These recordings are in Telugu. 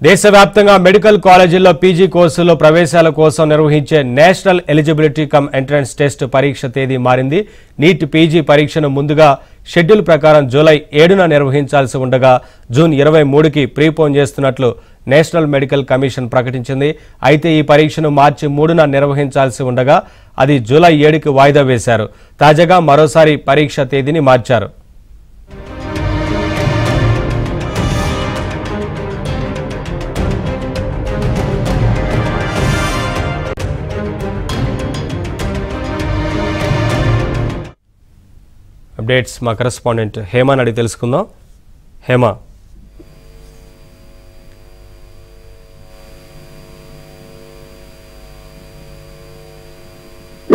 దేశవ్యాప్తంగా మెడికల్ కాలేజీల్లో పీజీ కోర్సుల్లో ప్రవేశాల కోసం నిర్వహించే national eligibility cum entrance test పరీక్ష తేదీ మారింది. నీట్ పీజీ పరీక్షను ముందుగా షెడ్యూల్ ప్రకారం జూలై 7న నిర్వహించాల్సి ఉండగా జూన్ 23కి ప్రీపోన్ చేస్తున్నట్లు నేషనల్ మెడికల్ కమిషన్ ప్రకటించింది. అయితే ఈ పరీక్షను మార్చి 3న నిర్వహించాల్సి ఉండగా అది జూలై 7కి వాయిదా వేశారు. తాజాగా మరోసారి పరీక్ష తేదీని మార్చారు. అప్డేట్స్ మా కరెస్పాండెంట్ హేమాని అడిగి తెలుసుకుందాం. హేమా,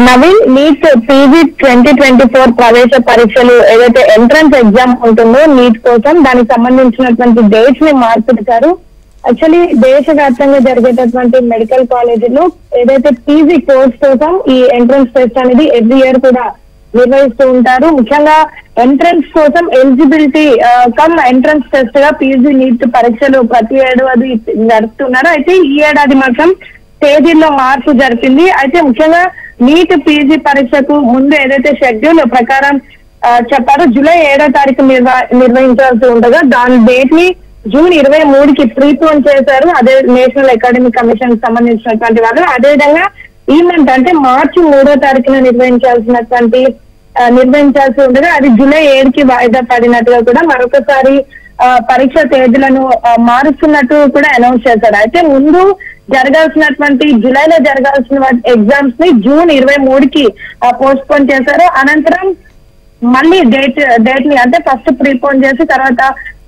నవీన్, నీట్ పీజీ 2024 ప్రవేశ పరీక్షలు ఏదైతే ఎంట్రన్స్ ఎగ్జామ్ ఉంటుందో నీట్ కోసం దానికి సంబంధించినటువంటి డేట్స్ ని మార్చారు. యాక్చువల్లీ దేశవ్యాప్తంగా జరిగేటటువంటి మెడికల్ కాలేజీలో ఏదైతే పీజీ కోర్స్ కోసం ఈ ఎంట్రన్స్ టెస్ట్ అనేది ఎవ్రీ ఇయర్ కూడా నిర్వహిస్తూ ఉంటారు. ముఖ్యంగా ఎంట్రన్స్ కోసం ఎలిజిబిలిటీ కమ్ ఎంట్రన్స్ టెస్ట్ గా పీజీ నీట్ పరీక్షలు ప్రతి ఏడాది జరుపుతున్నారు. అయితే ఈ ఏడాది మాత్రం తేదీల్లో మార్పు జరిపింది. అయితే ముఖ్యంగా నీట్ పీజీ పరీక్షకు ముందు ఏదైతే షెడ్యూల్ ప్రకారం చెప్పారో జూలై 7వ తారీఖు నిర్వహించాల్సి ఉండగా దాని డేట్ ని జూన్ 23కి ప్రీపోన్ చేశారు. అదే నేషనల్ అకాడమిక్ కమిషన్ కి సంబంధించినటువంటి వాళ్ళు. అదేవిధంగా ఈ మంత్ అంటే మార్చి 3వ తారీఖున నిర్వహించాల్సి ఉండగా అది జూలై 7కి వాయిదా పడినట్టుగా కూడా మరొకసారి పరీక్ష తేదీలను మారుస్తున్నట్టు కూడా అనౌన్స్ చేశారు. అయితే ముందు జరగాల్సినటువంటి జూలైలో జరగాల్సిన ఎగ్జామ్స్ ని జూన్ 23కి పోస్ట్ పోన్ చేశారు. అనంతరం మళ్ళీ డేట్ ని అంటే ఫస్ట్ ప్రీపోన్ చేసి తర్వాత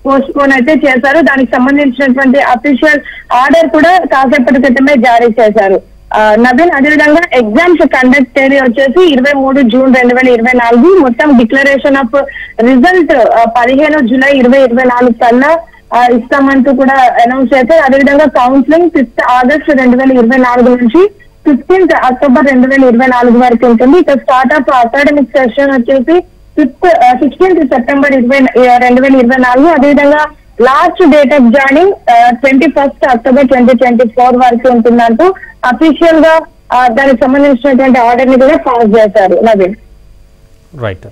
పోస్ట్ పోన్ అయితే చేశారు. దానికి సంబంధించినటువంటి అఫీషియల్ ఆర్డర్ కూడా కాసేపటి క్రితమే జారీ చేశారు. నవీన్, అదేవిధంగా ఎగ్జామ్స్ కండక్ట్ తేదీ వచ్చేసి 23 జూన్ 2024, మొత్తం డిక్లరేషన్ ఆఫ్ రిజల్ట్ 15 జూలై 2024 కల్లా ఇస్తామంటూ కూడా అనౌన్స్ చేశారు. అదేవిధంగా కౌన్సిలింగ్ 5 ఆగస్టు 2024 నుంచి 15 అక్టోబర్ 2024 వరకు ఉంటుంది. ఇక స్టార్ట్ ఆఫ్ అకాడమిక్ సెషన్ వచ్చేసి 16 సెప్టెంబర్ 2024. అదేవిధంగా last date of joining 21 October 2024 వరకు ఉంటుందంటూ అఫీషియల్ గా దానికి సంబంధించినటువంటి ఆర్డర్ ని కూడా పాస్ చేశారు. నవీన్, రైట్.